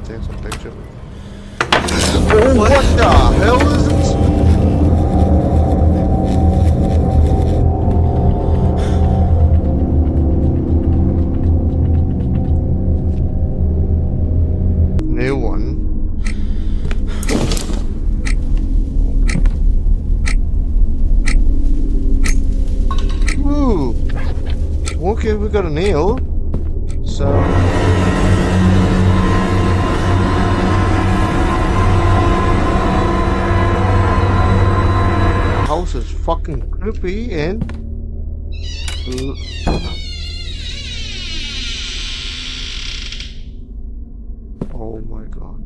take some picture. Oh, what the hell is this? New one. Ooh. Okay, we got a nail. So. House is fucking creepy and. Oh my god.